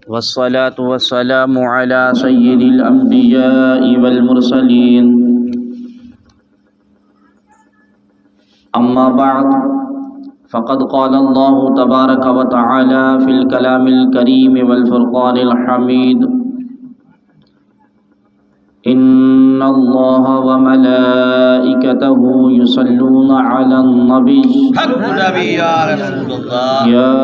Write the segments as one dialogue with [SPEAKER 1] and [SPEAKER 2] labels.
[SPEAKER 1] والصلاة والسلام على سيد الأنبياء والمرسلين. أما بعد فقد قال الله تبارك وتعالى في الكلام الكريم والفرقان الحميد: إن الله وملائكته يصلون على النبي
[SPEAKER 2] حق نبی یا رسول اللہ.
[SPEAKER 1] يا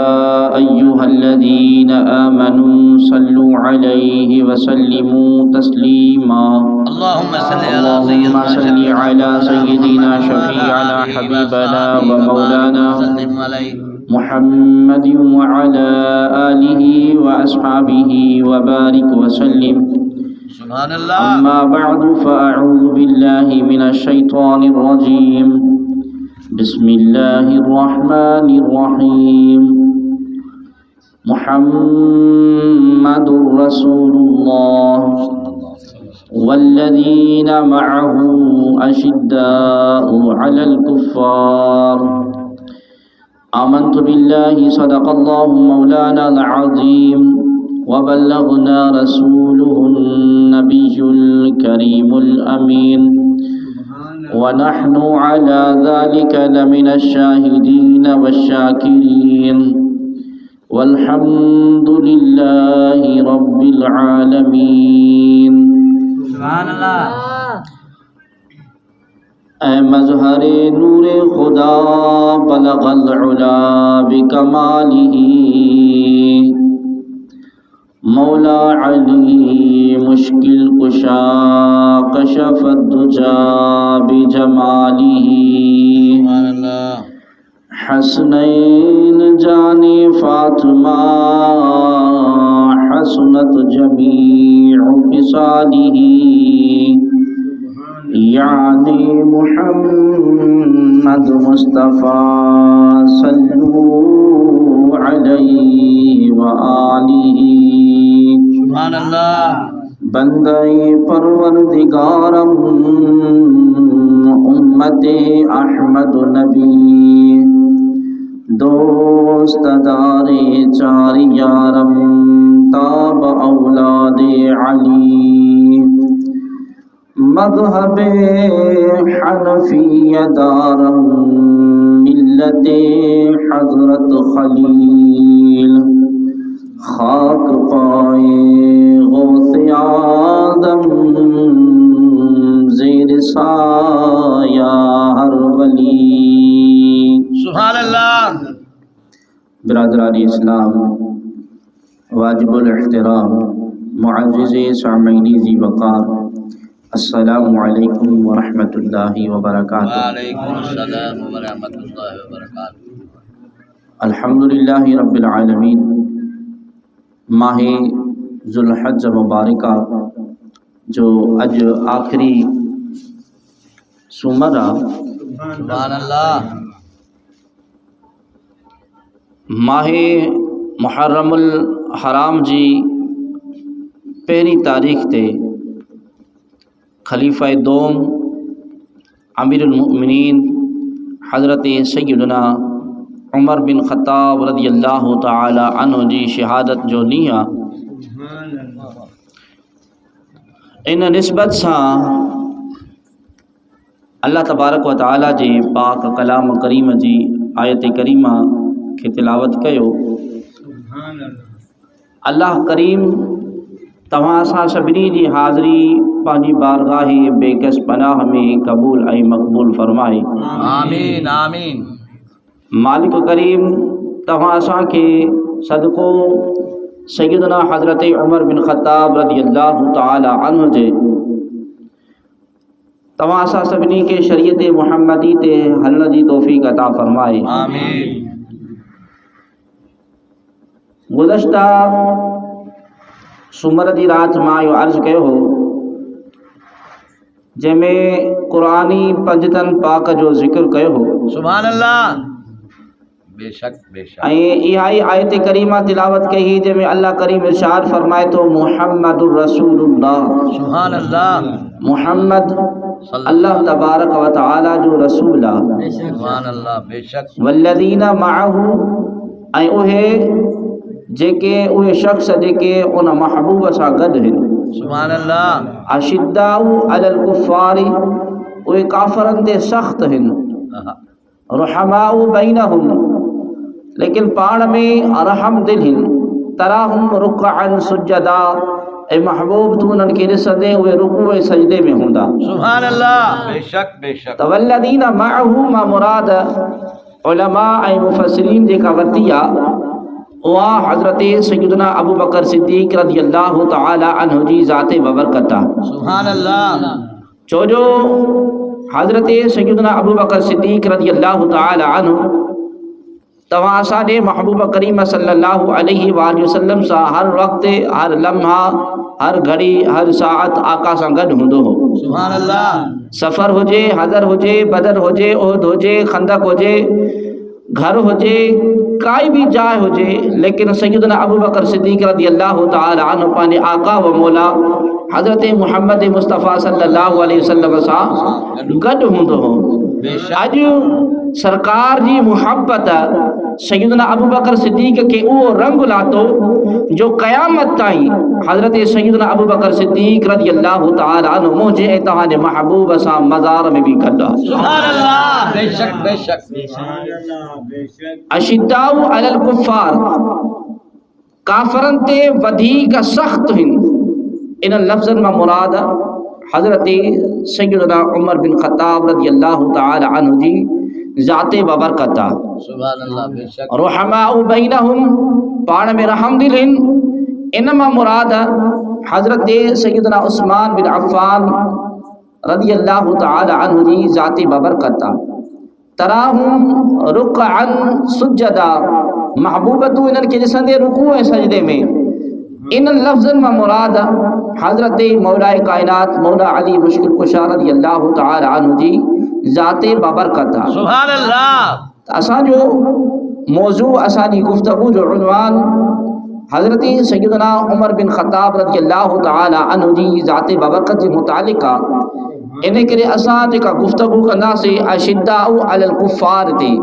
[SPEAKER 1] أيها الذين آمنوا صلوا عليه وسلموا تسليما.
[SPEAKER 2] اللهم صل
[SPEAKER 1] اللهم صل على سيدنا شفيعنا حبيبنا ومولانا
[SPEAKER 2] وسلم علیہ.
[SPEAKER 1] محمد وعلى آله وأصحابه وبارك وسلم.
[SPEAKER 2] سبحان اللہ.
[SPEAKER 1] أما بعد فأعوذ بالله من الشيطان الرجيم. بسم الله الرحمن الرحيم. محمد رسول الله والذين معه أشداء على الكفار. آمنت بالله صدق الله مولانا العظيم وبلغنا رسوله النبي الكريم الأمين ونحن على ذلك لمن الشاهدين والشاكرين والحمد لله رب العالمين.
[SPEAKER 2] سبحان اللہ.
[SPEAKER 1] اے مظہر نور خدا بلغ العلا بکمالہ، مولا علی مشکل کشا کشف الدجا بجمالہ.
[SPEAKER 2] سبحان اللہ.
[SPEAKER 1] حسنین جان فاطمہ حسنت جمیع خصالہ، یعنی محمد مصطفیٰ صلو علیہ وآلہ.
[SPEAKER 2] سبحان اللہ.
[SPEAKER 1] بندہ پروردگارم امت احمد نبی، دوست دار چار یارم تاب اولاد علی. مذہب حنفی دارم ملت حضرت خلیل، خاک پائے غوث آدم زیر سایہ ہر ولی.
[SPEAKER 2] سبحان اللہ.
[SPEAKER 1] برادران اسلام، واجب الاحترام، معزز سامعین ذی وقار، السلام علیکم ورحمۃ اللہ وبرکاتہ.
[SPEAKER 2] وعلیکم السلام ورحمۃ اللہ وبرکاتہ.
[SPEAKER 1] الحمدللہ رب العالمین. ماہ ذوالحج مبارکہ جو اج آخری سومرہ،
[SPEAKER 2] سبحان اللہ.
[SPEAKER 1] ماہ محرم الحرام جی پہلی تاریخ تے خلیفہ دوم امیر المؤمنین حضرت سیدنا عمر بن خطاب رضی اللہ تعالی عنہ جی شہادت جو نیہ ان نسبت سا اللہ تبارک و تعالی جی پاک کلام کریم جی آیت کریمہ کی تلاوت کیو. اللہ کریم تمہاں سا سبنی جی حاضری پانی بارگاہ بے کس پناہ میں قبول اے مقبول فرمائے.
[SPEAKER 2] آمین آمین.
[SPEAKER 1] مالک کریم تمہاں سا کے صدقو سیدنا حضرت عمر بن خطاب رضی اللہ تعالی عنہ جے تمہاں سا سبنی کے شریعت محمدی تے حلن جی توفیق عطا فرمائے.
[SPEAKER 2] آمین.
[SPEAKER 1] گزشتہ سمر دی رات ماں یو عرض کہو ہو جے میں قرآنی پنجتن پاک جو ذکر کہو ہو.
[SPEAKER 2] سبحان اللہ. بے شک بے شک.
[SPEAKER 1] یہائی آیت کریمہ تلاوت کہی جے میں اللہ کریم ارشاد فرمائے تو محمد الرسول اللہ.
[SPEAKER 2] سبحان اللہ.
[SPEAKER 1] محمد اللہ تبارک و تعالی جو رسول.
[SPEAKER 2] سبحان اللہ. بے شک.
[SPEAKER 1] والذین معه اے اوہے जेके उहे शख्स जेके उन महबूब सां गॾु आहिनि।
[SPEAKER 2] سبحان اللہ
[SPEAKER 1] अशिद्दाउ अलल कुफ़ारी, उहे काफ़रनि ते सख़्तु आहिनि। रुहमाउ बैनहुम, लेकिन पाण में रहम दिल आहिनि। तराहुम रुकअन सुजदा, ऐं महबूब तूं उन्हनि खे ॾिसंदे उहे रुकू ऐं सजदे में हूंदा।
[SPEAKER 2] سبحان اللہ بے شک بے شک
[SPEAKER 1] तवल्लदीन मअहू मां मुराद उलमा ऐं मुफ़स्सिरीन जेका वरिती आहे उहा हज़रत सैयदना अबू बकर सिद्दीक़ रज़ी अल्लाह तआला अन्हु जी ज़ाते बबरकत आहे।
[SPEAKER 2] سبحان اللہ
[SPEAKER 1] छो जो हज़रत सैयदना अबू बकर सिद्दीक़ रज़ी अल्लाह तआला अन्हु तव्हां असांजे महबूब करीम सल्लल्लाहु अलैहि वसल्लम सां हर वक़्तु, हर लम्हा, हर घड़ी, हर साअत आका सां गॾु हूंदो हो।
[SPEAKER 2] سبحان اللہ
[SPEAKER 1] सफ़र हुजे, हदर हुजे, बदर हुजे, उहद हुजे, खंदक हुजे, घर हुजे, काई भी जाइ हुजे, लेकिन सैयदना अबू बकर सिद्दीक़ रज़ी अल्लाह तआला अन्हु पंहिंजे आका व मौला हज़रत मुहम्मद मुस्तफ़ा सल्लल्लाहु अलैहि वसल्लम सां गॾु हूंदो हो। अॼु सरकार जी मुहब्बत सैयदना अबू बकर सिद्दीक़ खे उहो रंग लातो जो क़यामत ताईं हज़रत सैयदना अबू बकर सिद्दीक़ रज़ी अल्लाह तआला अन्हु मुंहिंजे ऐं तव्हांजे महबूब सां मज़ार में बि गॾु आहे।
[SPEAKER 2] سبحان اللہ بے شک بے شک
[SPEAKER 1] अशिद्दाउ अलल कुफ़ार, काफ़रनि ते वधीक सख़्तु आहिनि। इन लफ़्ज़नि मां मुराद हज़रत सैयदना उमर बिन ख़त्ताब रज़ी अल्लाह तआला अन्हु जी ज़ाते बबरकत आहे।
[SPEAKER 2] سبحان اللہ بے شک
[SPEAKER 1] रुहमाउ बैनहुम, पाण में रहम दिल आहिनि। इन मां मुराद हज़रत सैयदना उस्मान बिन अफ़्फ़ान रज़ी अल्लाह तआला अन्हु जी ज़ाते बबरकत आहे। तराहुम रुकअन सुजदा, महबूब तूं इन्हनि खे ॾिसंदे रुकू ऐं सजदे में। इन लफ़्ज़नि मां मुराद हज़रत मौलाए काइनात मौला अली मुश्किल कुशा रज़ी अल्लाह तआला अन्हु जी ज़ाते बबरकत आहे।
[SPEAKER 2] سبحان اللہ
[SPEAKER 1] असांजो मौज़ू, असांजी गुफ़्तगू जो उन्वान हज़रत सैयदना उमर बिन ख़त्ताब रज़ी अल्लाह तआला अन्हु जी ज़ाते बबरकत जे मुतालिक़ आहे। इन करे असां जेका गुफ़्तगू कंदासीं अशिद्दाउ अलल कुफ़ार ते,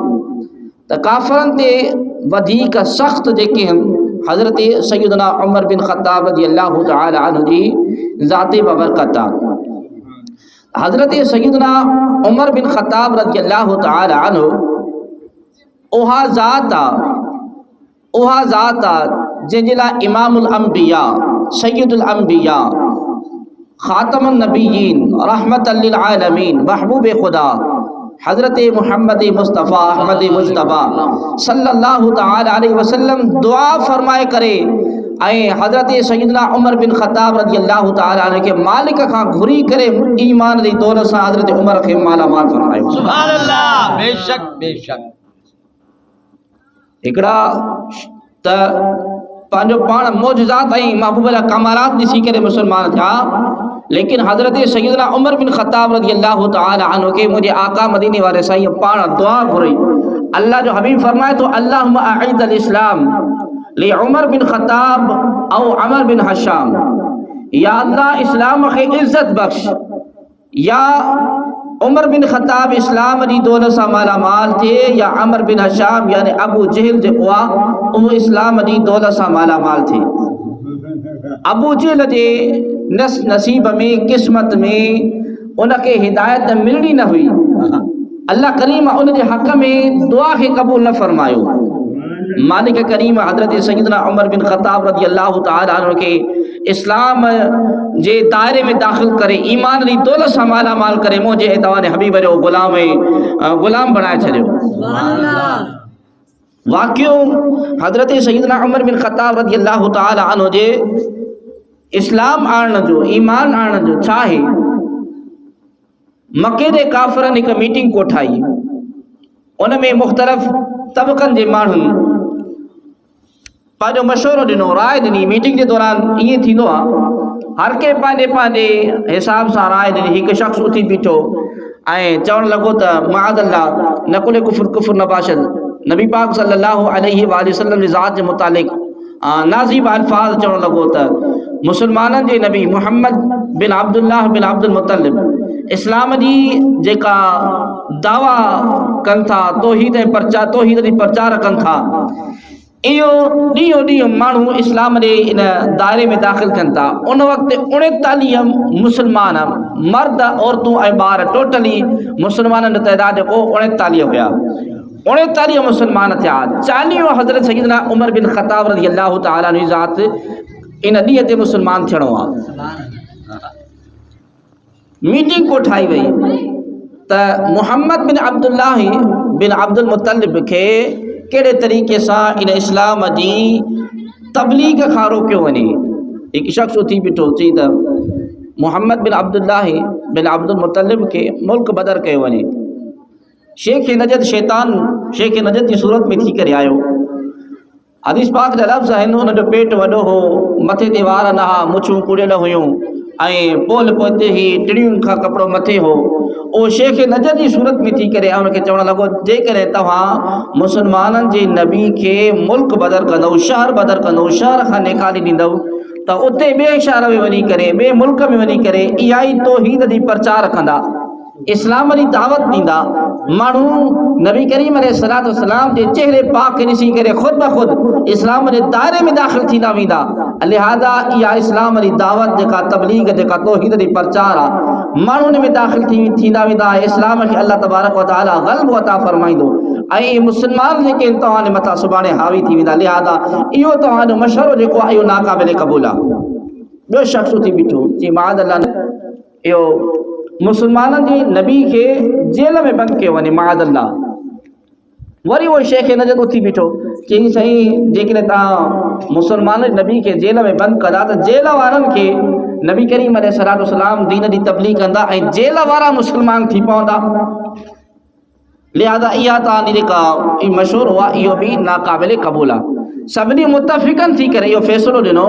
[SPEAKER 1] त काफ़रनि ते वधीक सख़्तु जेके आहिनि हज़रत सैयदना उमर बिन ख़त्ताब रज़ी अल्लाह तआला अन्हु जी ज़ाते बबरकत आहे। हज़रत सैयदना उमर बिन ख़त्ताब रज़ी अल्लाह तआला अन्हु उहा ज़ात आहे जंहिंजे लाइ इमामुल अंबिया, सैयदुल अंबिया, ख़ातमुन नबीयीन, रहमतल लिल आलमीन, महबूब खुदा हज़रत मुहम्मद मुस्तफ़ा अहमद मुज्तबा सल्लल्लाहु तआला अलैहि वसल्लम दुआ फरमाए करे ऐं हज़रत सैयदना उमर बिन ख़त्ताब रज़ी अल्लाह तआला अन्हु खे मालिक खां घुरी करे ईमान जी दौलत सां हज़रत उमर खे मालामाल फरमायो।
[SPEAKER 2] سبحان اللہ بے شک بے शक
[SPEAKER 1] हिकिड़ा त पंहिंजो पाण मौजज़ात ऐं महबूब जा कमालात ॾिसी करे मुस्लमान थिया, लेकिन हज़रत सैयदना उमर बिन ख़त्ताब रज़ी अल्लाह तआला अन्हु खे मुंहिंजे आका मदीने वारे साईं पाण दुआ घुरई। अल्लाह जो हबीब फरमाए तो अल्लाहुम्मा अइज़्ज़िल इस्लाम लि उमर बिन ख़त्ताब औ अमर बिन हशाम, या अल्लाह इस्लाम खे इज़्ज़त बख़्श, या उमर बिन ख़त्ताब इस्लाम जी दौलत सां मालामाल थिए, या अमर बिन हशाम यानी अबू जहल जेको आहे उहो इस्लाम जी दौलत सां मालामाल थिए। अबू जहल जे नसीब में, क़िस्मत में उनखे हिदायत मिलणी न हुई। अल्लाह करीम उन जे हक़ में दुआ खे क़बूल न फरमायो। मालिक करीम हज़रत सैयदना उमर बिन ख़त्ताब रज़ी अल्लाह तआला अन्हु खे इस्लाम जे दायरे में दाख़िल करे ईमान जी दौलत सां मालामाल करे मुंहिंजे ऐं तव्हांजे हबीब जो ग़ुलाम बणाए छॾियो। वाक़ियो हज़रत सैयदना उमर बिन ख़त्ताब रज़ी अल्लाह तआला अन्हु जे इस्लाम आणण जो, ईमान आणण जो छा आहे, मके जे काफ़िरनि हिकु मीटिंग कोठाई। उन में मुख़्तलिफ़ तबक़नि जे माण्हुनि पंहिंजो मशवरो ॾिनो, राय ॾिनी। मीटिंग जे दौरान ईअं थींदो आहे, हर के पंहिंजे पंहिंजे हिसाब सां राय ॾिनी। हिकु शख़्स उथी बीठो ऐं चवणु लॻो त माअज़ल्लाह नकुल कुफ़्र न बाशद, नबी पाक सल्लल्लाहु अलैहि वसल्लम जी ज़ात जे मुतालिक़ नाज़िब अल्फाज़ चवणु लॻो त मुसलमाननि जे नबी मुहम्मद बिन अब्दुल्लाह बिन अब्दुल मुतलिब इस्लाम जी जेका दावा कनि था, तौहीद जी प्रचार कनि था, इहो ॾींहों ॾींहुं माण्हू इस्लाम जे इन दायरे में दाख़िल थियनि था। उन वक़्तु 39 मुस्लमान मर्द औरतूं ऐं ॿार टोटली मुस्लमाननि जो तइदाद जेको 39 हुया। 39 मुस्लमान थिया। 40 हज़रत सैयदना उमर बिन ख़त्ताब रज़ी अल्लाह तआला अन्हु ज़ात इन ॾींहं ते मुस्लमान थियणो आहे। मीटिंग को ठाही वई त मुहम्मद बिन अब्दुल्लाह बिन अब्दुल मुत्तलिब खे कहिड़े तरीक़े सां इन इस्लाम जी तबलीग खां रोकियो वञे। हिकु शख़्स उथी बीठो चई त मुहम्मद बिन अब्दुल्लाह बिन अब्दुल मुत्तलिब खे मुल्क बदर कयो वञे। शेख नजद शैतान शेख नजद जी सूरत में थी करे आयो। हदीस पाक जा लफ़्ज़ आहिनि, हुनजो पेट वॾो हो, मथे ते वार न हा, मुछूं कुड़ियल हुयूं ऐं पोल पोते ई टिड़ियुनि खां कपिड़ो मथे हो। ओ शेख नजद जी सूरत में थी करे हुनखे चवणु लॻो, जेकॾहिं तव्हां मुस्लमाननि जे नबी खे मुल्क बदर कंदव, शहर बदर कंदव, शहर खां निकाली ॾींदव त उते ॿिए शहर में वञी करे, ॿिए मुल्क में वञी करे इहा ई तौहीद जी प्रचार कंदा, इस्लाम जी दावत ॾींदा। माण्हू नबी करीम अलैहिस्सलातु वस्सलाम जे चेहरे पाक खे ॾिसी करे ख़ुदि ब ख़ुदि इस्लाम जे दायरे में दाख़िल थींदा वेंदा। लिहाज़ा इहा इस्लाम जी दावत जेका तबलीग जेका तौहीद जी प्रचार आहे, माण्हू उन में दाख़िल थींदा वेंदा। इस्लाम खे अल्लाह तबारक व तआला ग़ल्ब अता फरमाईंदो ऐं मुस्लमान जेके आहिनि तव्हांजे मथां सुभाणे हावी थी वेंदा। लिहाज़ा इहो तव्हांजो मशवरो जेको आहे इहो नाक़ाबिल क़बूल आहे। ॿियो शख़्स उथी बीठो चई माद अल्लाह इहो मुस्लमाननि जी नबी खे जेल में बंदि कयो वञे, माद अल्लाह। वरी उहो शेख नजद उथी बीठो चई साईं जेकॾहिं तव्हां मुस्लमान नबी खे जेल में बंदि कंदा त जेल वारनि खे नबी करीम अलैहिस्सलातु वस्सलाम दीन जी तबलीग कंदा ऐं जेल वारा मुस्लमान थी पवंदा। लिहाज़ा इहा तव्हांजी जेका मशवरो आहे इहो बि नाक़ाबिल क़बूल आहे। सभिनी मुतफ़िक़नि थी करे इहो फ़ैसिलो ॾिनो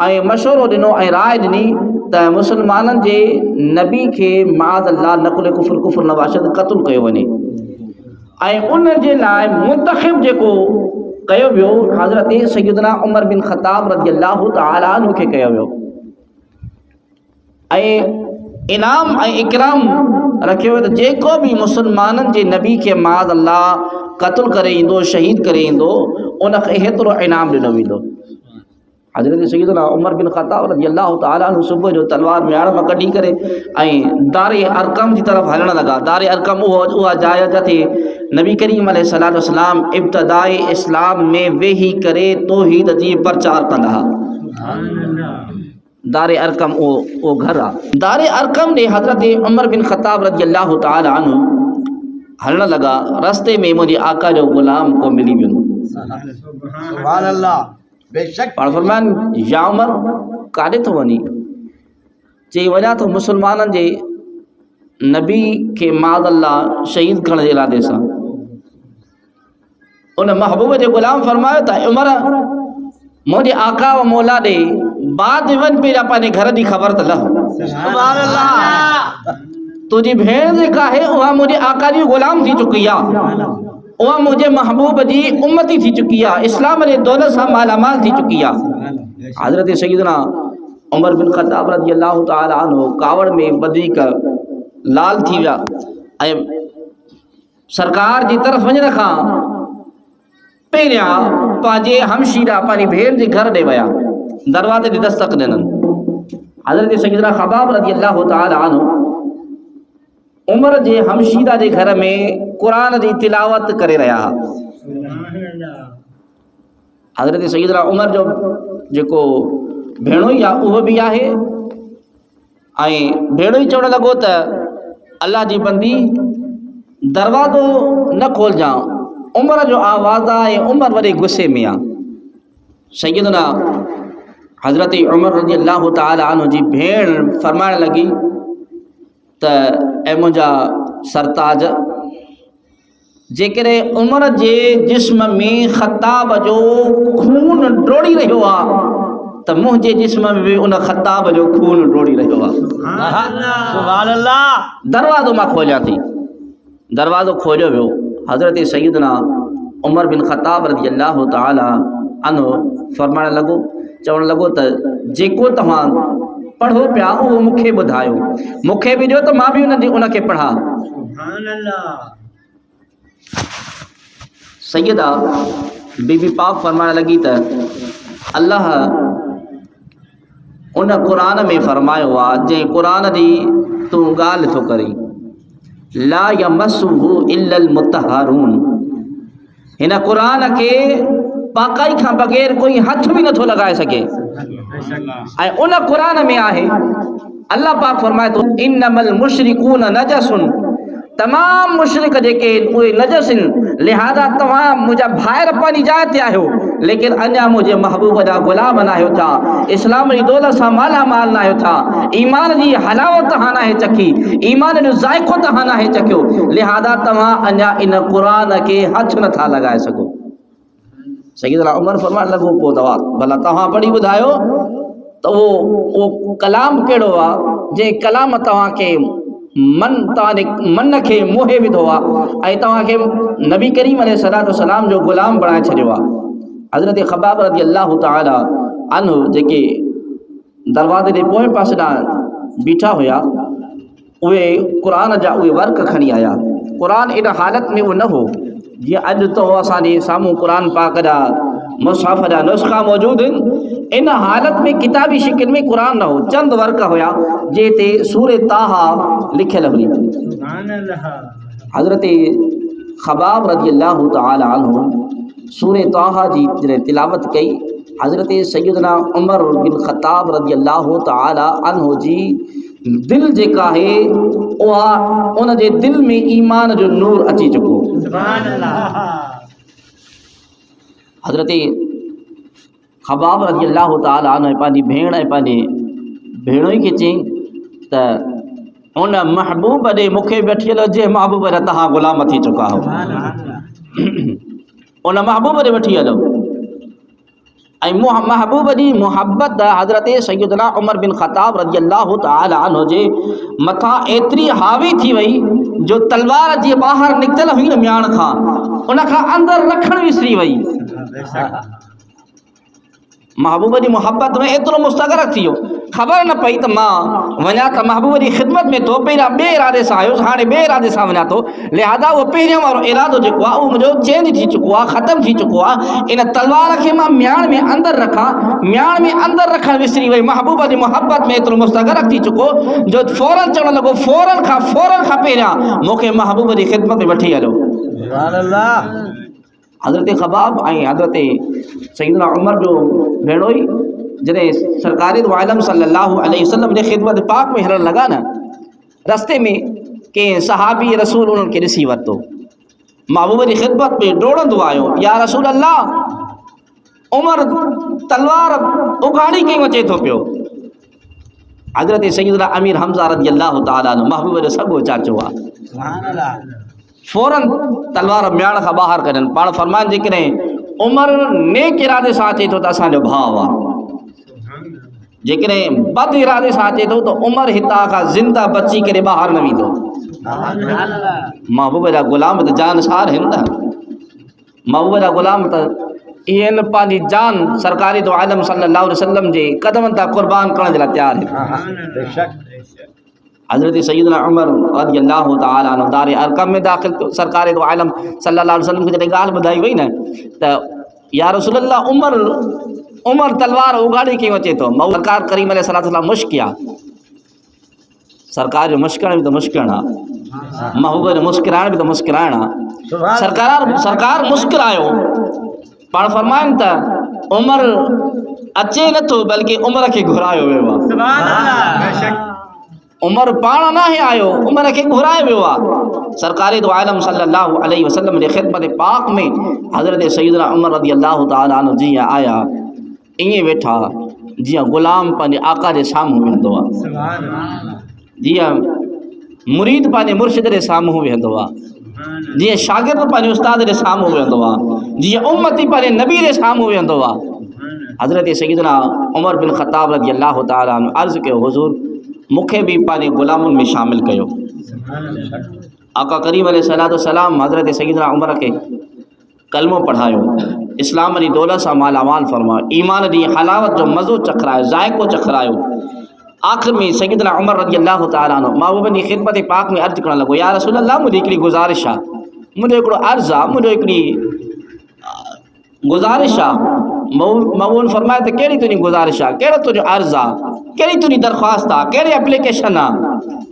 [SPEAKER 1] ऐं मशवरो ॾिनो ऐं राय ॾिनी त मुस्लमाननि जे नबी खे माद अल्लाह नकुल कुफ़्र नवाशद क़त्ल कयो वञे ऐं उन जे लाइ मुंतख़िब जेको कयो वियो हज़रत सैयदना उमर बिन ख़त्ताब रज़ी अल्लाह तआला अन्हु खे कयो वियो ऐं इनाम ऐं इकराम रखियो वियो त जेको बि मुस्लमाननि जे नबी खे माद अल्लाह क़त्ल करे ईंदो, शहीद करे ईंदो, उनखे हेतिरो इनाम ॾिनो वेंदो। हज़रत सैयदना उमर बिन ख़त्ताब रज़ी अल्लाह तआला अन्हु सुबुह जो तलवार मियाण मां कढी करे ऐं दारे अरकम जी तरफ़ हलण लॻा। दारे अरकम उहा जाइ जिथे नबी करीम अलैहिस्सलातु वस्सलाम इब्तिदाई इस्लाम में वेही करे तौहीद जी प्रचार कंदा हुआ। दारे अरकम उहो घर आहे। दारे अरकम ॾे हज़रत उमर बिन ख़त्ताब रज़ी अल्लाह तआला अन्हु हलण लॻा। रस्ते में मुंहिंजे आका जो ग़ुलाम को मिली वियो।
[SPEAKER 2] सुभान अल्लाह। बेशक
[SPEAKER 1] पाण फरमाइनि या उमर काॾे थो वञी? चई वञा थो मुस्लमाननि जे नबी खे माद अल्लाह शहीद करण जे इरादे सां। उन महबूब जे ग़ुलाम फरमायो त उमर मुंहिंजे आका व मौला ॾे बाद वञ, पहिरियां पंहिंजे घर जी ख़बर त लह।
[SPEAKER 2] सुभान अल्लाह।
[SPEAKER 1] तुंहिंजी भेण जेका आहे उहा मुंहिंजे आका जी ग़ुलाम थी चुकी आहे, उहा मुंहिंजे महबूब जी उम्मती थी चुकी आहे, इस्लाम जे दौलत सां मालामाल थी चुकी आहे। हज़रत सैयदना उमर बिन ख़त्ताब रज़ी अल्लाह तआला अन्हु कावड़ में वधीक लाल थी विया ऐं सरकार जी तरफ़ वञण खां पहिरियां पंहिंजे हमशीरा पंहिंजी भेण जे घर ॾे विया, दरवाज़े ते दस्तक ॾिननि। हज़रत सैयदना ख़ब्बाब रज़ी अल्लाह तआला अन्हु उमर जे हमशीरा जे घर में क़ुरान जी तिलावत करे रहिया। हज़रत सैयदना उमर जो जेको भेणो ई आहे उहो बि आहे ऐं भेणो ई चवणु लॻो त अल्लाह जी बंदी दरवाज़ो न खोलजांइ। उमर जो आवाज़ आहे ऐं उमर वॾे गुस्से में आहे। सैयदना हज़रत उमर रज़ी अल्लाह तआला अन्हु जी भेण फरमाइण लॻी त ऐं मुंहिंजा सरताज, जेकॾहिं उमर जे जिस्म में ख़त्ताब जो खून डोड़ी रहियो आहे त मुंहिंजे जिस्म में बि उन ख़त्ताब जो खून डोड़ी रहियो आहे।
[SPEAKER 2] सुभान अल्लाह।
[SPEAKER 1] दरवाज़ो मां खोलियां थी। दरवाज़ो खोलियो वियो। हज़रत सैयदना उमर बिन ख़त्ताब रज़ी अल्लाह तआला अन्हु फरमाइण लॻो, चवणु लॻो त जेको तव्हां पढ़ो पिया उहो मूंखे ॿुधायो, मूंखे बि ॾियो त मां बि उनखे पढ़ां।
[SPEAKER 2] सुभान अल्लाह।
[SPEAKER 1] सैयदा بی بی پاک فرمائڻ لॻی त اللہ उन क़ुरान में फरमायो आहे जंहिं क़ुरान जी तूं ॻाल्हि थो करीं ला यमस्सुहु इल्लल मुतहरून हिन क़ुरान खे पाकाई खां बग़ैर कोई हथ बि नथो लॻाए सघे ऐं उन क़ुरान में आहे अल्लाह पाक फरमाए थो इन्नमल मुशरिकून नजसुन तमाम मुशरिक जेके उहे नजस आहिनि लिहाज़ा तव्हां मुंहिंजा भाइर पंहिंजी जाइ ते आहियो लेकिन अञा मुंहिंजे महबूब जा ग़ुलाम न आहियो था इस्लाम जी दौलत सां मालामाल न आहियो था ईमान जी हलावत तव्हां नाहे चखी ईमान जो ज़ाइक़ो तव्हां नाहे चखियो लिहाज़ा तव्हां अञा इन क़ुरान खे हथ नथा लॻाए सघो सैयदना उमर फरमाइण लॻो पोइ तव्हां भला तव्हां पढ़ी ॿुधायो त उहो कलाम कहिड़ो आहे जंहिं कलाम तव्हांखे तव्हांजे मन खे मोहे विधो आहे ऐं तव्हांखे नबी करीम अलैहिस्सलातु वस्सलाम जो ग़ुलाम बणाए छॾियो आहे हज़रत ख़ब्बाब रज़ी अल्लाह तआला अन्हु जेके दरवाज़े जे पोएं पासे ॾांहुं बीठा हुया उहे क़ुरान जा उहे वर्क खणी आया क़ुरान इन हालत में उहो न हो जीअं अॼु तो असांजे साम्हूं क़ुरान पाक जा मुसहफ़ जा नुस्ख़ा मौजूदु आहिनि इन हालत में किताबी शिकिल में क़ुरान न हो चंद वर्क हुया जंहिं ते सूर ताहा लिखियल हुई हज़रत ख़ब्बाब रज़ी अल्लाह तआला अन्हु सूर ताहा जी जॾहिं तिलावत कई हज़रत सैयदना उमर बिन ख़त्ताब रज़ी अल्लाह तआला अन्हु जी दिलि जेका आहे उहा उन जे दिलि में ईमान जो नूर अची चुको हज़रत ख़ब्बाब रज़ी अल्लाह तआला अन्हु पंहिंजी भेण ऐं पंहिंजे भेणोई खे चयईं त उन महबूब ॾे मूंखे वठी हलो जंहिं महबूब ॾे तव्हां ग़ुलाम थी चुका हो उन महबूब ॾे वठी हलो ऐं महबूब जी मुहबत हज़रत सैयदना उमर बिन ख़त्ताब रज़ी अल्लाह तआला अन्हु जे मथां एतिरी हावी थी वई जो तलवार जीअं ॿाहिरि निकितल हुई न म्याण खां उन खां अंदरि रखणु विसरी वई महबूब जी मुहबत में एतिरो मुस्तग़रक़ थी वियो ख़बर न पई त मां वञा त महबूब जी ख़िदमत में तो पहिरियां ॿिए इरादे सां आयुसि हाणे ॿिए इरादे सां वञा थो लिहाज़ा उहो पहिरियों वारो इरादो जेको आहे उहो मुंहिंजो चेंज थी चुको आहे ख़तमु थी चुको आहे इन तलवार खे मां म्याण में अंदरि रखां म्याण में अंदरि रखणु विसरी वई महबूब जी मुहबत में एतिरो मुस्तग़रक़ थी चुको जो फौरन चवणु लॻो फौरन खां पहिरियां मूंखे महबूब जी ख़िदमत में वठी हलो हज़रत ख़ब्बाब ऐं हज़रत सैयदना उमर जो भेणोई जॾहिं सरकारी दो आलम सल्लल्लाहु अलैहि वसल्लम जे ख़िदमत पाक में हलण लॻा न रस्ते में कंहिं सहाबी रसूल उन्हनि खे ॾिसी वरितो महबूब जी ख़िदमत में डोड़ंदो आयो या रसूल अल्लाह उमर तलवार उघाड़ी कयूं अचे थो पियो हज़रत सैयदना अमीर हमज़ा रज़ी अल्लाह तआला अन्हु महबूब जो सॻो चाचो आहे फौरन तलवार म्याण खां ॿाहिरि कढनि पाण फरमाइनि जेकॾहिं उमर नेक इरादे सां अचे थो त असांजो भाउ आहे जेकॾहिं बद इरादे सां अचे थो त उमर हितां खां ज़िंदा बची करे ॿाहिरि न वेंदो महबूब जा ग़ुलाम त जानसार आहिनि न महबूब जा ग़ुलाम त इहे आहिनि पंहिंजी जान सरकारी दो आलम सल्लल्लाहु अलैहि वसल्लम जे क़दमनि तां क़ुर्बान करण जे लाइ तयारु आहिनि हज़रत सैयदना उमर रज़ी अल्लाह तआला अन्हु दार अरकम में दाख़िल थियो सरकार दो आलम सल्लल्लाहु अलैहि वसल्लम खे जॾहिं ॻाल्हि ॿुधाई वई न त या रसूल अल्लाह उमर तलवार उघाड़ी कयूं अचे थो सरकार करीम अलैहिस्सलाम मुश्क आहे सरकार जो मुश्किल बि त मुश्किल आहे महबूब जो मुस्किराइण बि त मुस्किराइण आहे सरकार मुस्किरायो पाण फरमाइनि त उमर अचे नथो बल्कि उमर खे घुरायो वियो आहे उमर पाण न आयो उमर खे घुराए वियो आहे सरकारी दो आलम सल्लल्लाहु अलैहि वसल्लम जे ख़िदमत पाक में हज़रत सैयदना उमर रज़ी अल्लाह तआला अन्हु जीअं आया ईअं वेठा जीअं ग़ुलाम पंहिंजे आका जे साम्हूं वेहंदो आहे जीअं मुरीद पंहिंजे मुर्शिद जे साम्हूं वेहंदो आहे जीअं शागिर्द पंहिंजे उस्ताद जे साम्हूं वेहंदो आहे जीअं उम्मती पंहिंजे नबी जे साम्हूं वेहंदो आहे हज़रत सैयदना उमर बिन ख़त्ताब रज़ी अल्लाह तआला अन्हु अर्ज़ु कयो हुज़ूर मूंखे बि पंहिंजे ग़ुलामनि में शामिल कयो आका करीम अलैहिस्सलातु वस्सलाम हज़रत सैयदना उमर खे कलमो पढ़ायो इस्लाम जी दौलत सां मालामाल फरमायो ईमान जी हलावत जो मज़ो चखरायो ज़ाइक़ो चखरायो आख़िर में सैयदना उमर रज़ी अल्लाह तआला अन्हु महबूबनि जी ख़िदमत पाक में अर्ज़ु करणु लॻो या रसूल अल्लाह मुंहिंजी हिकिड़ी गुज़ारिश आहे मुंहिंजो हिकिड़ो अर्ज़ु आहे मुंहिंजो हिकिड़ी گزارش آ مول فرمایا تو کیڑی تجھی گزارش آ کیڑا تجھو عرض آ کیڑی تجھی درخواست آ کیڑی اپلیکیشن آ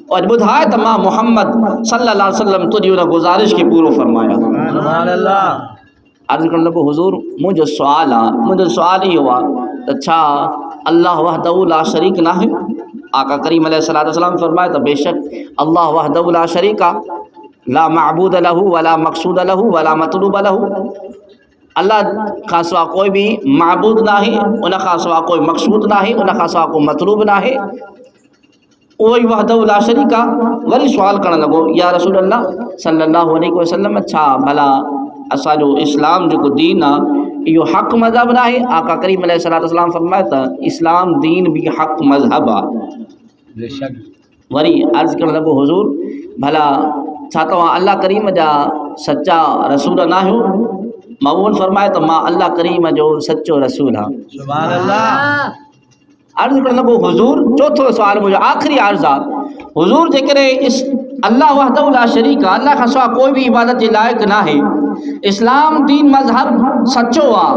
[SPEAKER 1] اور بدھائے تو ماں محمد صلی اللہ علیہ وسلم تجھی انہیں گزارش کی پورو فرمایا
[SPEAKER 2] سبحان اللہ
[SPEAKER 1] عرض کرنے لگو حضور مجھے سوال ہی ہوا اچھا اللہ وحدہ لا شریک نہ ہے آقا کریم علیہ السلام فرمایا تو بے شک اللہ وحدہ لا شریک لا معبود لہ ولا مقصود لہ ولا مطلوب لہ اللہ کا سوا کوئی بھی معبود نہ ہے ان کا سوا کوئی مقصود نہ ہے ان کا سوا کوئی مطلوب نہ ہے وہی وحدہ لا شریک ولی سوال کرنے لگو یا رسول اللہ صلی اللہ علیہ وسلم اچھا بھلا اسا جو اسلام جو کو دین یہ حق مذہب نہ ہے آقا کریم علیہ السلام فرمایا تھا اسلام دین بھی حق مذہب آ
[SPEAKER 2] بے شک
[SPEAKER 1] وری عرض کرنے لگو حضور بھلا چھا تو اللہ کریم جا سچا رسول نہ ہو مول فرمائے تو ماں اللہ کریم جو سچو رسول ہاں
[SPEAKER 2] سبحان اللہ
[SPEAKER 1] عرض کرنے لگو حضور چوتھو سوال مجھے آخری عرض آ حضور جے کرے اس اللہ وحدہ لا شریک اللہ کا سوا کوئی بھی عبادت کے لائق نہ ہے اسلام دین مذہب سچو آ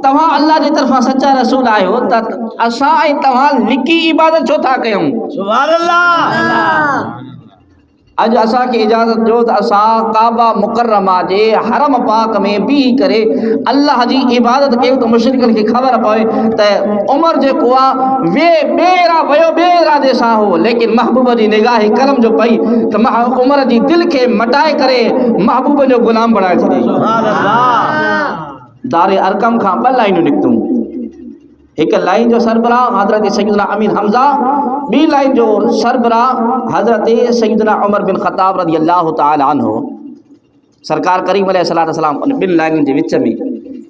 [SPEAKER 1] تمہاں اللہ جی طرف سچا رسول آئے ہو تا اساں تمہاں لکی عبادت چھو تھا کہوں
[SPEAKER 2] سبحان اللہ
[SPEAKER 1] اج اسا کی اجازت جو اسا کعبہ مکرمہ جے حرم پاک میں بھی کرے اللہ جی عبادت کے تو مشرکن کی خبر پوے تے عمر جے کوا وے بیرا ویو بیرا دے سا ہو لیکن محبوب دی نگاہ کرم جو پئی تو عمر جی دل کے مٹائے کرے محبوب جو غلام بنائے چھڑی
[SPEAKER 2] سبحان اللہ
[SPEAKER 1] دار ارقم کھا ب لائنوں نکتوں ایک لائن جو سربراہ حضرت سیدنا امیر حمزہ بی لائن جو سربراہ حضرت سیدنا عمر بن خطاب رضی اللہ تعالی عنہ سرکار کریم علیہ السلام بن لائن جے وچ میں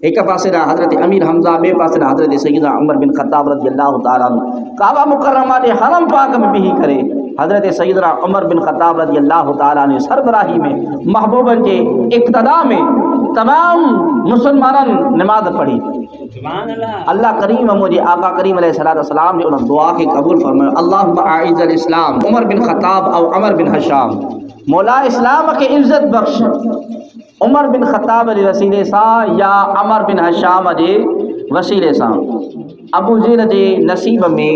[SPEAKER 1] ایک پاسے حضرت امیر حمزہ بے پاسے حضرت سیدنا عمر بن خطاب رضی اللہ تعالی عنہ کعبہ مکرمہ دے حرم پاک میں بھی کرے حضرت سیدنا عمر بن خطاب رضی اللہ تعالی عنہ سربراہی میں محبوبن کے اقتداء میں تمام مسلمانان نماز پڑھی اللہ کریم مجھے آقا کریم علیہ السلام نے انہوں دعا کے قبول فرمائے اللہم اعز الاسلام عمر بن خطاب او عمر بن حشام مولا اسلام کے عزت بخش عمر بن خطاب علیہ وسیلے سا یا عمر بن حشام علیہ وسیلے سا ابو جیل جے نصیب میں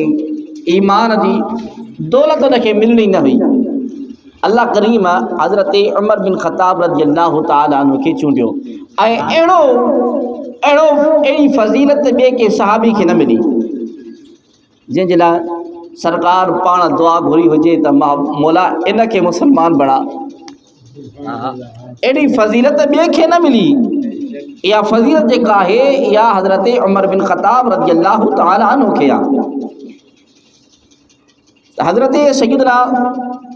[SPEAKER 1] ایمان دی دولت انہیں ملنی نہ ہوئی اللہ کریم حضرت عمر بن خطاب رضی اللہ تعالی عنہ کے چونڈیو اڑی فضیلت بے کے صحابی کے نہ ملی جن جلا سرکار پان دعا گھری ہوجے تا مولا ان کے مسلمان بڑا اڑی فضیلت بے کے نہ ملی یا فضیلت جے کا ہے یا حضرت عمر بن خطاب رضی اللہ تعالی عنہ کیا حضرت سیدنا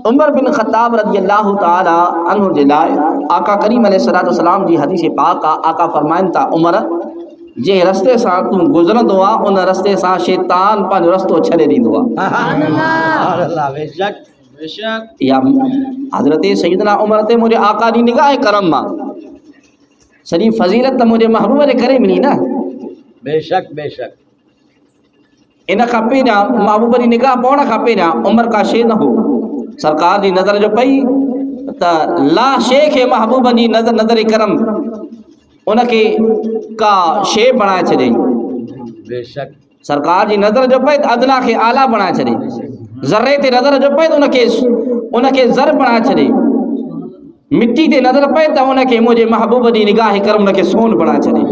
[SPEAKER 1] عمر بن خطاب رضی اللہ تعالی عنہ جلائے آقا کریم علیہ السلام جی حدیث پاک آقا فرمائن تا عمر جے رستے ساں تم گزرن دعا ان رستے ساں شیطان پانچ رستو چھلے دی دعا
[SPEAKER 2] بے شک بے شک
[SPEAKER 1] یا حضرت سیدنا عمر تے مجھے آقا دی نگاہ کرم ماں سری فضیلت تا مجھے محبوب نے کرے ملی نا
[SPEAKER 2] بے شک بے شک
[SPEAKER 1] ان کھپے نا محبوب دی نگاہ پونا کھپے نا عمر کا شے نہ ہو سرکار دی نظر جو پئی تا لا شیخ محبوب دی نظر کرم ان کے کا شے بنائے چھڑے
[SPEAKER 2] بے شک
[SPEAKER 1] سرکار جی نظر جو پئی ادنا کے اعلیٰ بنائے چھڑے ذرے تے نظر جو پئی ان کے ذر بنائے چھڑے مٹی تے نظر پئی تا ان کے مجھے محبوب دی نگاہ کرم ان کے سون بنائے چھڑے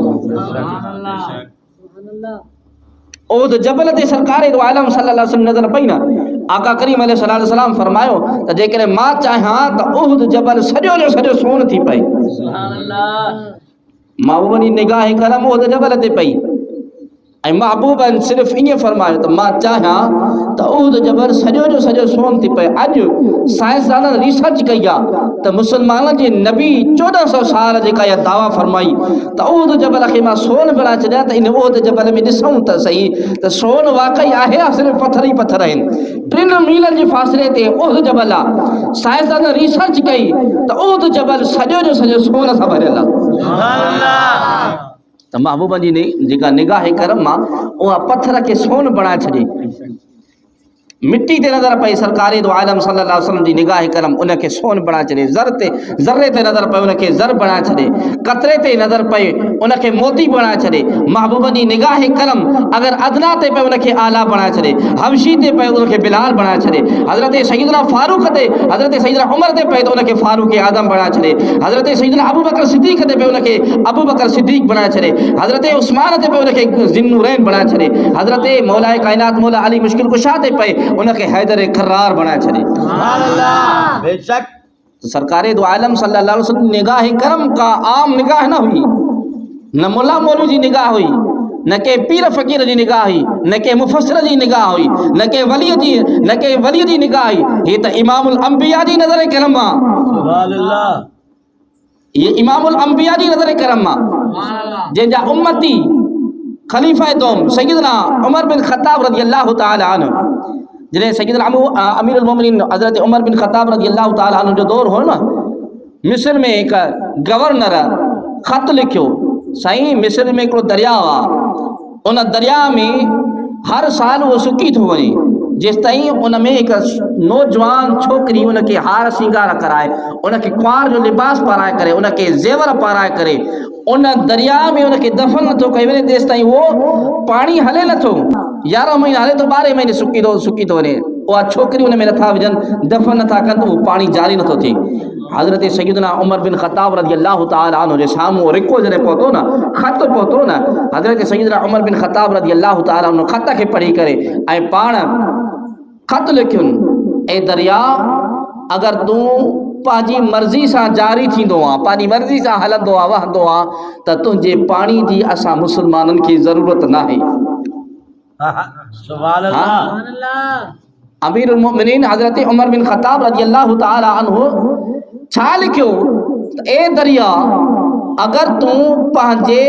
[SPEAKER 1] او تو جبل تے سرکار دو عالم صلی اللہ علیہ وسلم نظر پئی نا آقا کریم علیہ السلام فرمایو تا جے کرے ماں چاہاں تا احد جبل سجو جو سجو سون تھی پئی سبحان اللہ محبوب دی نگاہ کرم احد جبل تے پئی اے محبوب صرف یہ فرمایا تو ماں چاہاں تو احد جبل سجو جو سجو سون تھی پئی اج سائنسدانن ریسرچ کیا تو مسلمانن جے نبی 1400 سال جے کا یہ دعویٰ فرمائی تو احد جبل کے ماں سون بنا چڑیا تو ان احد جبل میں ڈسوں تا صحیح تو سون واقعی آہے صرف پتھر ہی پتھر ہیں 3 میل جے فاصلے تے احد جبل سائنسدانن ریسرچ کئی تو احد جبل سجو جو سجو سون سا بھرل سبحان اللہ تو محبوبہ جی نے جگہ نگاہ کرم ماں وہ پتھر کے سون بنا چھڑے مٹی تے نظر پئی سرکار دو عالم صلی اللہ علیہ وسلم دی نگاہ کرم ان کے سون بنا چھڑے، ذرے تے نظر پئی ان کے زر بنا چھڑے، قطرے تے نظر پئی ان کے موتی بنا چھڑے، محبوب دی نگاہ کرم اگر ادنا تے پئی ان کے اعلیٰ بنا چھڑے، حبشی تے پئی ان کے بلال بنا چھڑے، حضرت سیدنا فاروق تے حضرت سیدنا عمر تے پئی تو ان کے فاروق اعظم بنا چھڑے، حضرت سیدنا ابو بکر صدیق تے پئی ان کے ابو بکر صدیق بنا چھڑے، حضرت عثمان تے پئی ان کے ذی النورین بنا چھڑے، حضرت مولا کائنات مولا علی مشکل کشا تے پئی ان کے حیدر کرار بنا چھڑے۔
[SPEAKER 2] سبحان اللہ، بے شک
[SPEAKER 1] تو سرکار دو عالم صلی اللہ علیہ وسلم نگاہ کرم کا عام نگاہ نہ ہوئی، نہ مولا مولوی جی نگاہ ہوئی، نہ کہ پیر فقیر جی نگاہ ہوئی، نہ کہ مفسر جی نگاہ ہوئی، نہ کہ ولی جی نگاہ ہوئی، یہ تو امام الانبیاء جی نظر کرم آ،
[SPEAKER 2] سبحان اللہ،
[SPEAKER 1] یہ امام الانبیاء جی نظر کرم آ، جن جا امتی خلیفہ دوم سیدنا عمر بن خطاب رضی اللہ تعالی عنہ، جنہیں سیدنا امیر المومنین حضرت عمر بن خطاب رضی اللہ تعالی عنہ جو دور ہو نا، مصر میں ایک گورنر خط لکھو، سائیں مصر میں ایک دریا ہوا، ان دریا میں ہر سال وہ سکی تھو ونے، جس تائیں ان میں ایک نوجوان چھوکری ان کے ہار سنگار کرائے، ان کے کوار جو لباس پارائے کرے، ان کے زیور پارائے کرے، ان دریا میں ان کے دفن نہ تھو کئی ونے دیس تائیں وہ پانی ہلے نہ تھو، 11 مہینے ہلے تو 12 مہینے سکی تو ونے، وہ چھوکری ان میں نہ تھا وجن دفن نہ تھا کن تو وہ پانی جاری نہ تھو تھی۔ حضرت سیدنا عمر بن خطاب رضی اللہ تعالی عنہ جو سامو رکو جنے پہتو نا، خط پہتو نا، حضرت سیدنا عمر بن خطاب رضی اللہ تعالی عنہ خط کے پڑھی کرے اے پان خط لکھن، اے دریا اگر تو پاجی مرضی سا جاری تھیندو آ، پاجی مرضی سا ہلندو آ وہندو آ، تا تنجے پانی دی اسا مسلمانن کی ضرورت نہ ہے۔
[SPEAKER 2] سبحان اللہ،
[SPEAKER 1] امیر المؤمنین حضرت عمر بن خطاب رضی اللہ تعالی عنہ چھا لکھو، اے دریا اگر تو پانجے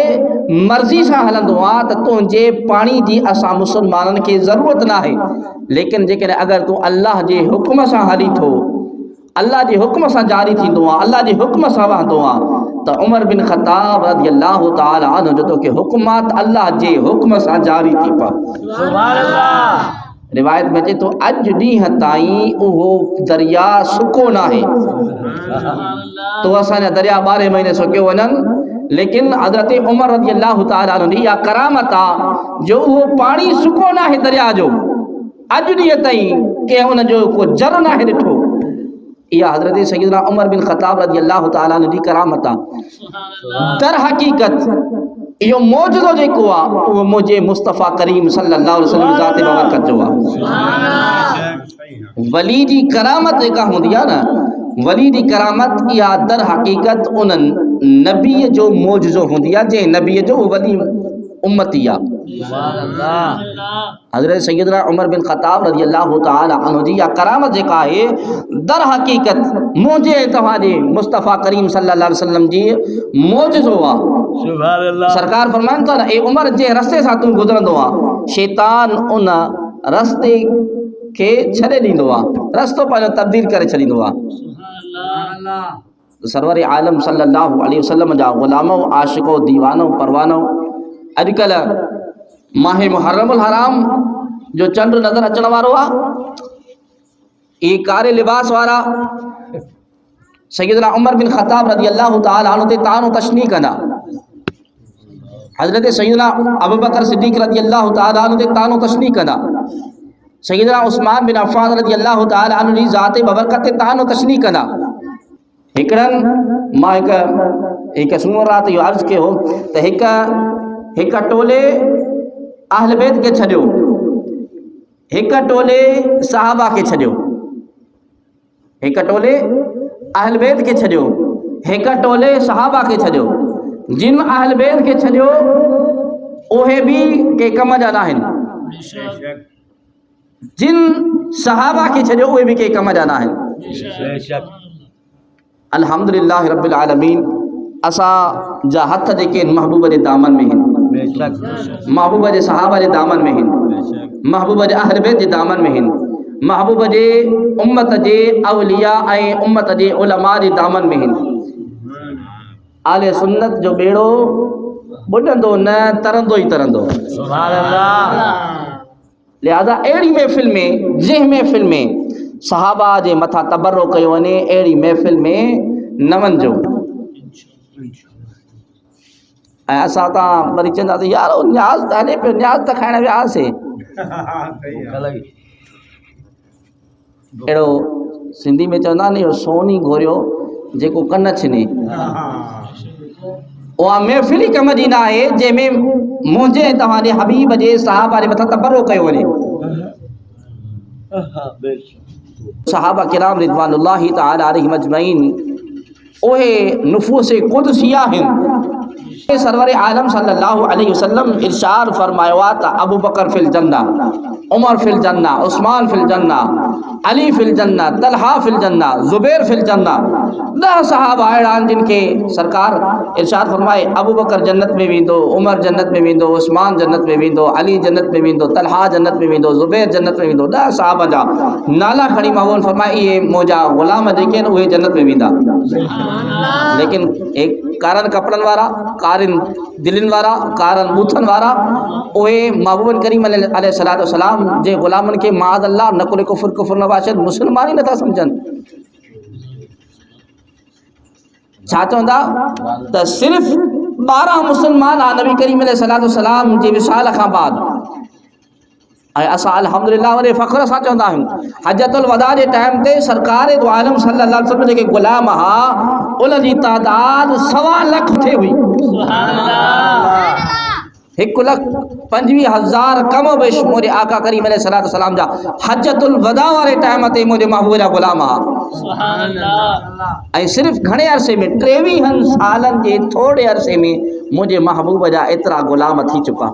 [SPEAKER 1] مرضی سا ہلندو آ تا تنجے پانی دی اسا مسلمانن کی ضرورت نہ ہے، لیکن جے اگر تو اللہ جے حکم سا ہلی تھو، اللہ جے حکم سا جاری تھیندو آ، اللہ جے حکم سا وہندو آ، تو عمر بن خطاب رضی اللہ تعالی عنہ جو تو کہ حکمات اللہ جے حکم سا جاری تھی پا۔
[SPEAKER 2] سبحان اللہ،
[SPEAKER 1] روایت میں تو اج ڈیہں تائیں وہ دریا سکو نہ ہے، تو اساں نے دریا 12 مہینے سکیو ونن، لیکن حضرت عمر رضی اللہ تعالی عنہ یا کرامت آ جو وہ پانی سکو نہ ہے دریا جو اج ڈیہں تائیں کہ ان جو کو جر نہ ہے ڈٹھو، یا حضرت سیدنا عمر بن خطاب رضی اللہ تعالی عنہ دی کرامت آ۔ در حقیقت یہ موجزو جے کو آ وہ مجھے مصطفیٰ کریم صلی اللہ علیہ وسلم ذات بابرکت جو آ، ولی دی کرامت ایک ہوں دیا نا، ولی دی کرامت یا در حقیقت ان نبی جو موجزو ہوں دیا جے نبی جو ولی امتی آ۔ حضرت سیدنا عمر بن خطاب رضی اللہ تعالی عنہ جی یا کرامت جے کا ہے در حقیقت مجھے تمہارے مصطفیٰ کریم صلی اللہ علیہ وسلم جی موجز ہوا۔
[SPEAKER 2] سبحان اللہ،
[SPEAKER 1] سرکار فرمائن تھا اے عمر جے رستے سا تم گزرندو آ، شیطان ان رستے کے چھڑے لیندو آ، رستوں پر تبدیل کرے چھڑیندو آ۔ سرور عالم صلی اللہ علیہ وسلم جا غلاموں عاشقوں دیوانوں پروانوں اج کل ماہ محرم الحرام جو چنڈ نظر اچن وارو آ، یہ کارے لباس وارا سیدنا عمر بن خطاب رضی اللہ تعالی عنہ تے تانو تشنیع کنا، حضرت سیدنا ابو بکر صدیق رضی اللہ تعالی عنہ تے تانو تشنیع کنا، سیدنا عثمان بن عفان رضی اللہ تعالی عنہ دی ذات ببرکت تے تانو تشنیع کنا۔ ہکڑن ماں ایک سنور رات یہ عرض کے ہو تو ایک ٹولے اہل بیت کے چھڑیو، ایک ٹولے صحابہ کے چھڑیو، ایک ٹولے اہل بیت کے چھڑیو، ایک ٹولے صحابہ کے چھڑیو، جن اہل بیت کے چھڑیو اوہے بھی کے کم جانا ہیں، جن صحابہ کے چھڑیو اوہے بھی کے کم جانا ہیں۔ الحمدللہ رب العالمین اسا جا ہتھ دیکھیں محبوب دے دامن میں ہیں، محبوب دے صحابہ دے دامن میں ہیں، محبوب دے اہل بیت دے دامن میں ہیں، محبوب دے امت دے اولیاء اے امت دے علماء دے دامن میں ہیں۔ آل سنت جو بیڑو بڑھندو نہ ترندو ہی ترندو،
[SPEAKER 2] سبحان اللہ،
[SPEAKER 1] لہذا اहिड़ी महफ़िल में जंहिं महफ़िल में सहाबा जे मथां तबर्रुक कयो वञे अहिड़ी महफ़िल में न वञिजो। ऐं असां तां वरी चवंदासीं यार न्याज़ त हले पियो, न्याज़ त खाइण वियासीं। अहिड़ो सिंधी में चवंदा आहिनि, इहो सोनी घोरियो जेको कन छिने। उहा महफ़िल ई कम जी न आहे जंहिंमें मुंहिंजे तव्हांजे हबीब जे सहाबा जे मथां तबर्रुक कयो वञे। सहाबा किराम रिज़वानुल्लाहि तआला अलैहिम अजमईन उहे नुफूस कुदसिया आहिनि। सरवर आलम सल्लल्लाहु अलैहि वसल्लम इरशाद फरमायो आहे त अबू बकर फिल जन्ना, उमर फिल जन्ना, उस्मान फिल जन्ना, अली फिल जन्ना, तलहा फिल जन्ना, ज़ुबैर फिल जन्ना। 10 सहाबा अहिड़ा आहिनि जिन खे सरकार इरशाद फरमाए अबू बकर जन्नत में वेंदो, उमर जन्नत में वेंदो, उस्मान जन्नत में वेंदो, अली जन्नत में वेंदो, तलहा जन्नत में वेंदो, ज़ुबैर जन्नत में वेंदो। 10 सहाबा जा नाला खणी मां फरमाए इहे मुंहिंजा ग़ुलाम जेके आहिनि उहे जन्नत में वेंदा। लेकिन एक कारन कपड़न वारा, कारन दिलनि वारा, कारन बूथन वारा उहे महबूब करीम अलैहिस्सलातु वस्सलाम जे ग़ुलामनि खे माअज़ अल्लाह नकुल कुफ़्र कुफ़्र नवाशद मुस्लमान ई नथा सम्झनि। छा चवंदा त सिर्फ़ 12 मुस्लमान नबी करीम अलैहिस्सलातु वस्सलाम जे विसाल खां बाद। ऐं असां अल्हम्दुलिल्लाह वॾे फ़ख्र सां चवंदा आहियूं हजतुल वदा जे टाइम ते सरकार दो आलम सल्लल्लाहु अलैहि वसल्लम जेके ग़ुलाम हुआ उन जी तादाद 1.25 लाख थे हुई। 1,25,000 कम बेश मुंहिंजे आका करीम अलैहिस्सलातु वस्सलाम जा हजतुल वदा वारे टाइम ते मुंहिंजे महबूब जा ग़ुलाम हुआ। ऐं सिर्फ़ घणे अरसे में 23 सालनि जे थोरे अरसे में मुंहिंजे महबूब जा एतिरा ग़ुलाम थी चुका।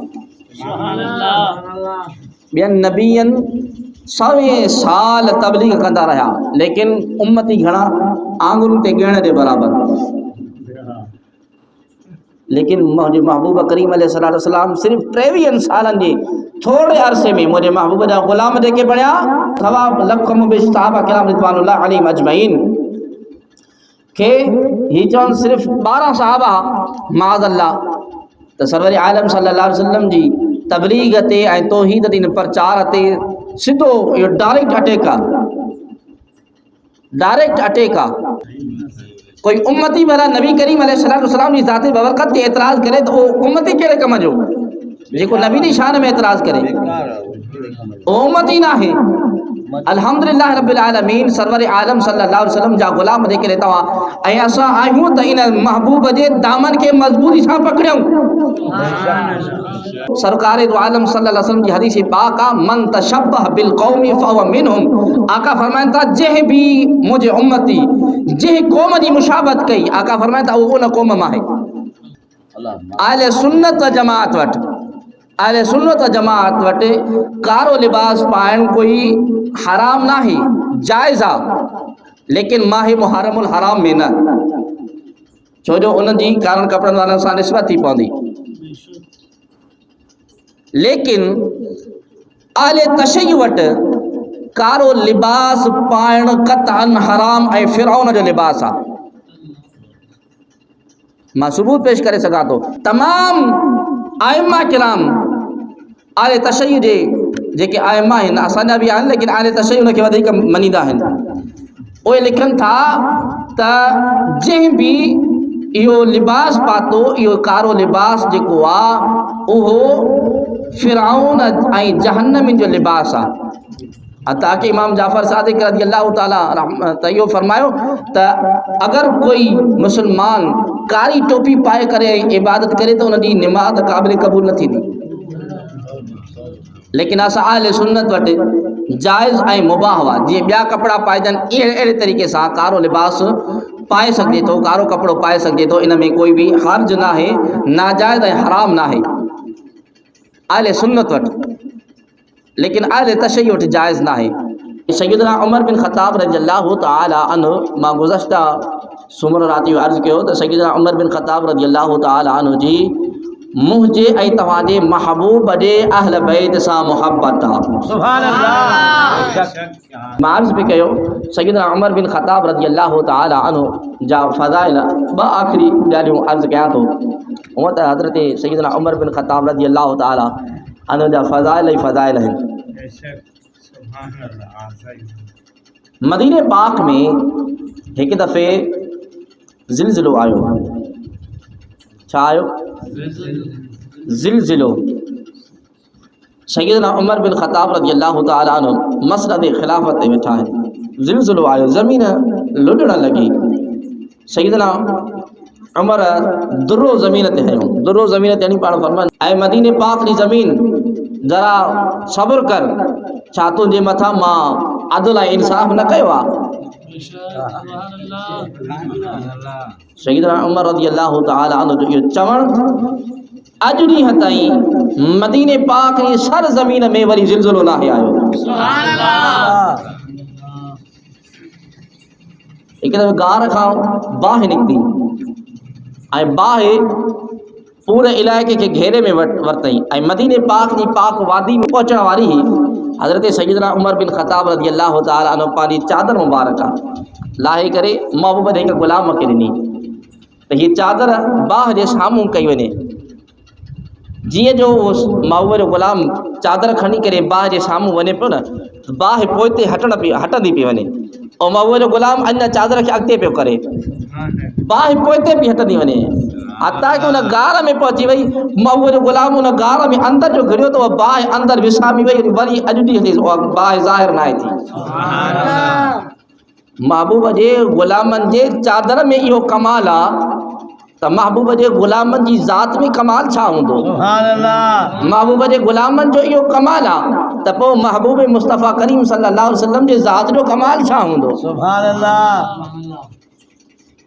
[SPEAKER 1] ॿियनि नबीअनि 100 साल तबलीग कंदा रहिया लेकिन उम्मती घणा आंगुरनि ते ॻणण जे बराबरि। लेकिन मुंहिंजे महबूब करीम अलैहिस्सलातु वस्सलाम सिर्फ़ 23 सालनि जे थोरे अरसे में मुंहिंजे महबूब जा ग़ुलाम जेके बणिया 1.25 लाख मुबिश सहाबा किराम रिज़वानुल्लाहि अलैहिम अजमईन खे ही चवनि सिर्फ़ 12 सहाबा माअज़ अल्लाह त सरवर आलम सल्लल्लाहु अलैहि वसल्लम जी तबलीग ते ऐं तौहीद ते प्रचार ते सिधो इहो डायरेक्ट अटैक आहे। कोई उम्मती भला नबी करीम अलैहिस्सलातु वस्सलाम जी ज़ात बबरकत ते एतराज़ करे त उहो उम्मती कहिड़े कम जो जेको नबी जी शान में एतराज़ करे उहो उम्मती न आहे। अल्हम्दुलिल्लाह रब्बिल आलमीन सरवर आलम सल्लल्लाहु अलैहि वसल्लम जा ग़ुलाम जेके तव्हां ऐं असां आहियूं त इन महबूब जे दामन खे मज़बूती सां पकड़ियूं। सरकार दो आलम सल्लल्लाहु अलैहि वसल्लम की हदीस पाक आ मन तशब्बह बिल कौमी फहुव मिनहुम। आका फरमाइन था जंहिं भी मुझे उम्मती जंहिं क़ौम जी मुशाबत कई आका फरमाइन था उहो उन क़ौम मां आहे। अहले सुन्नत जमात वटि कारो लिबास पाइण कोई हराम ना है, जायज़ आ, लेकिन माहे मुहर्रमुल हराम में न, छो जो उन जी कारन कपड़न वारनि सां निस्बत थी पवंदी। लेकिन अहले तशय्युअ वटि कारो लिबास पाइण क़तअन हराम ऐं फिरौन जो लिबास आहे। मां सबूत पेश करे सघां थो। तमाम आइम्मा किराम अहले तशय्युअ जे जेके आइम्मा आहिनि असांजा बि आहिनि लेकिन अहले तशय्युअ उनखे वधीक मञींदा आहिनि। उहे लिखनि था त जंहिं बि इहो लिबास पातो इहो कारो लिबास जेको आहे उहो फिरौन ऐं जहन्नमी जो लिबास आहे। हता कि इमाम जाफ़र सादिक रज़ी अल्लाह ताला त इहो फरमायो त अगर कोई मुसलमान कारी टोपी पाए करे इबादत करे तो उनकी निमाज़ क़ाबिल क़बूल न थींदी। लेकिन असां अहले सुन्नत वटि जायज़ ऐं मुबाह हुआ जीअं ॿिया कपिड़ा पाइजनि अहिड़े तरीक़े सां कारो लिबास पाए सघिजे थो, कारो कपिड़ो पाए सघिजे थो, इन में कोई बि हर्ज न आहे, नाजायज़ ऐं हराम न आहे अहले सुन्नत वटि। लेकिन अहले तशय्युअ वटि जायज़ न आहे। सैयदना उमर बिन ख़त्ताब रज़ियल्लाहु तआला अन्हु मां गुज़श्ता सुमर राति जो अर्ज़ु कयो त सैयदना उमर बिन ख़त्ताब रज़ियल्लाहु तआला अन्हु जी मुंहिंजे ऐं तव्हांजे महबूब जे अहल बैत सां मुहबत आहे। सुभान अल्लाह। मां अर्ज़ु बि कयो सैयदना उमर बिन ख़त्ताब रज़ियल्लाहु तआला अन्हु जा फ़ज़ाइल ॿ आख़िरी ॻाल्हियूं अर्ज़ु कयां थो। हूअं त हज़रत सैयदना उमर बिन ख़त्ताब रज़ियल्लाहु तआला अन्हु जा फ़ज़ाइल ई फ़ज़ाइल आहिनि। مدینے پاک میں ایک دفعے زلزلو آیو. چھا آیو؟ زلزلو. سیدنا عمر بن خطاب رضی اللہ تعالیٰ عنہ مسند خلافت بیٹھا ہے. زلزلو آیو، زمین لڑنا لگی. سیدنا عمر درو زمین تے ہیں، درو زمین تے نہیں پاڑ فرمان اے مدینے پاک دی زمین ذرا صبر کر، چھاتوں جے متھا ماں عدل انصاف نہ کیوا. سیدنا عمر رضی اللہ تعالی عنہ جو یہ چوڑ اج نہیں ہتائیں مدینے پاک دی سر زمین میں وری زلزلو نہ آیو. سبحان اللہ. ایک دفعہ گار کھاؤ باہ نکتی ऐं बाहि पूरे इलाइक़े खे घेरे में वरितई ऐं मदीने पाक जी पाक वादी में पहुचण वारी ही हज़रत सैयदना उमर बिन ख़त्ताब रज़ी अल्लाह ताला अन्हु पंहिंजी चादर मुबारक लाहे करे महबूब जे हिकु ग़ुलाम खे ॾिनी त हीअ चादर बाहि जे साम्हूं कई वञे. जीअं जो महबूब जो ग़ुलाम चादर खणी करे बाहि जे साम्हूं वञे पियो न, बाहि पोइते हटंदी पई वञे ऐं महबूब जो ग़ुलाम अञा चादर खे अॻिते पियो करे, बाहि पोइते बि हटंदी वञे हता कि उन गार में पहुची वई. महबूब जो ग़ुलाम उन गार में अंदर जो घिरियो त बाहि अंदरि विसामी वई, वरी अॼु ॾींहं बाहि ज़ाहिर न आहे थी. महबूब जे ग़ुलामनि जे चादर में इहो कमाल आहे त महबूब जे ग़ुलामनि जी ज़ात में कमाल छा हूंदो. महबूब जे ग़ुलामनि जो इहो कमाल आहे त पोइ महबूब मुस्तफ़ा करीम सल्लल्लाहु अलैहि वसल्लम जे ज़ात जो कमाल छा हूंदो.